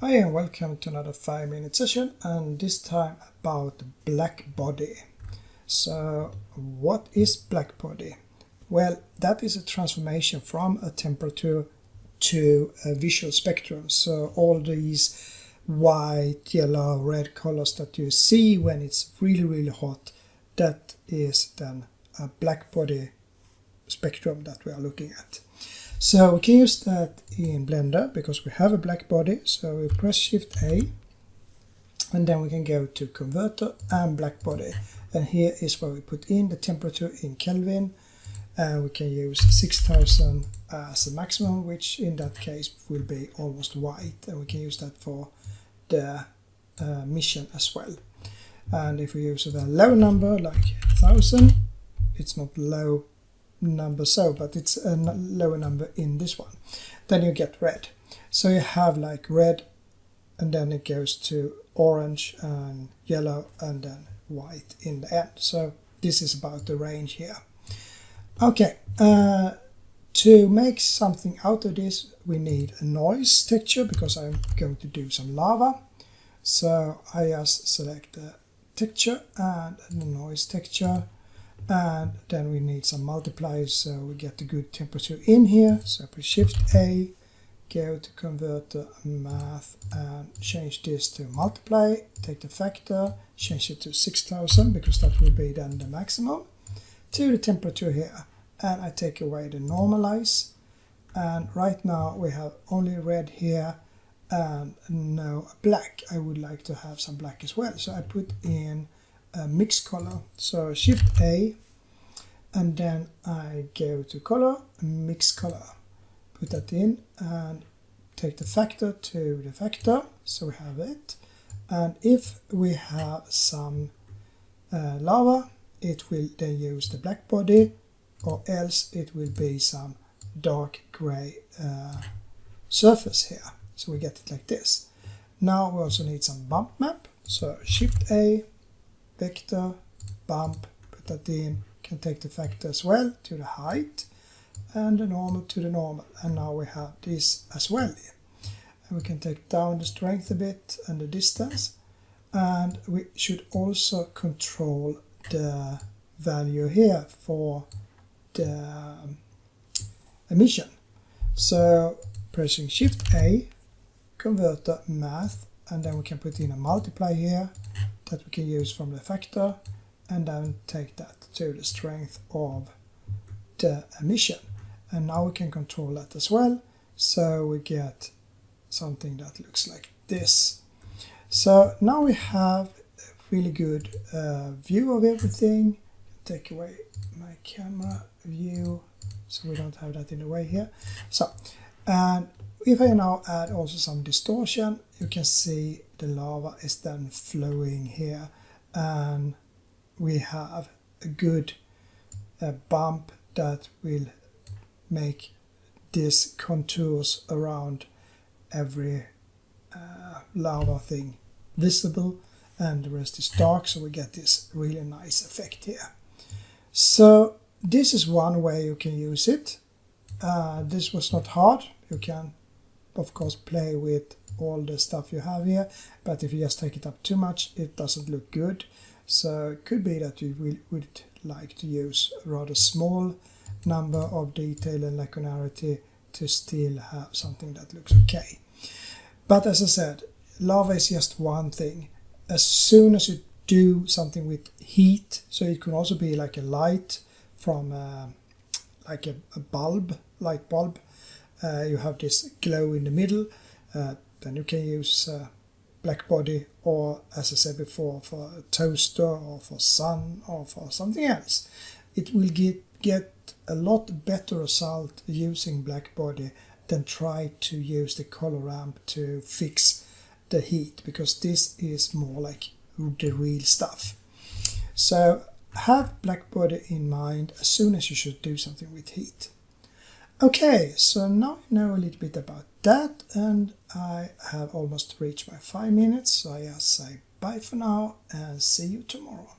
Hi and welcome to another 5-minute session, and this time about BlackBody. So what is BlackBody? Well, that is a transformation from a temperature to a visual spectrum. So all these white, yellow, red colors that you see when it's really hot, that is then a BlackBody spectrum that we are looking at. So we can use that in Blender because we have a BlackBody. So we press Shift A and then we can go to Converter and BlackBody. And here is where we put in the temperature in Kelvin. And we can use 6000 as a maximum, which in that case will be almost white. And we can use that for the mission as well. And if we use a very low number like 1000, it's not low number but it's a lower number in this one, then you get red. So you have like red and then it goes to orange and yellow and then white in the end. So this is about the range here. Okay, to make something out of this we need a noise texture because I'm going to do some lava. So I just select the texture and the noise texture. And then we need some multipliers so we get the good temperature in here. So press Shift A, go to Converter, Math, and change this to multiply. Take the factor, change it to 6000 because that will be then the maximum, to the temperature here. And I take away the normalize. And right now we have only red here and no black. I would like to have some black as well. So I put in a mix color. So Shift A and then I go to color, mix color, put that in and take the factor to the factor, so we have it. And if we have some lava, it will then use the BlackBody, or else it will be some dark gray surface here. So we get it like this. Now we also need some bump map, so Shift A, vector, bump, put that in, can take the factor as well to the height and the normal to the normal, and now we have this as well. And we can take down the strength a bit and the distance, and we should also control the value here for the emission. So pressing Shift A, Converter, Math, and then we can put in a multiply here that we can use from the factor, and then take that to the strength of the emission. And now we can control that as well, so we get something that looks like this. So now we have a really good view of everything. Take away my camera view so we don't have that in the way here. So, and if I now add also some distortion, you can see the lava is then flowing here, and we have a good bump that will make these contours around every lava thing visible, and the rest is dark, so we get this really nice effect here. So this is one way you can use it. This was not hard. You can of course play with all the stuff you have here, but if you just take it up too much it doesn't look good. So it could be that you would like to use a rather small number of detail and linearity to still have something that looks okay. But as I said, lava is just one thing. As soon as you do something with heat, so it can also be like a light from like a bulb, light bulb, you have this glow in the middle, then you can use BlackBody, or as I said before, for a toaster or for sun or for something else. It will get a lot better result using BlackBody than try to use the color ramp to fix the heat, because this is more like the real stuff. So have BlackBody in mind as soon as you should do something with heat. Okay, so now you know a little bit about that, and I have almost reached my 5 minutes, so I just say bye for now and see you tomorrow.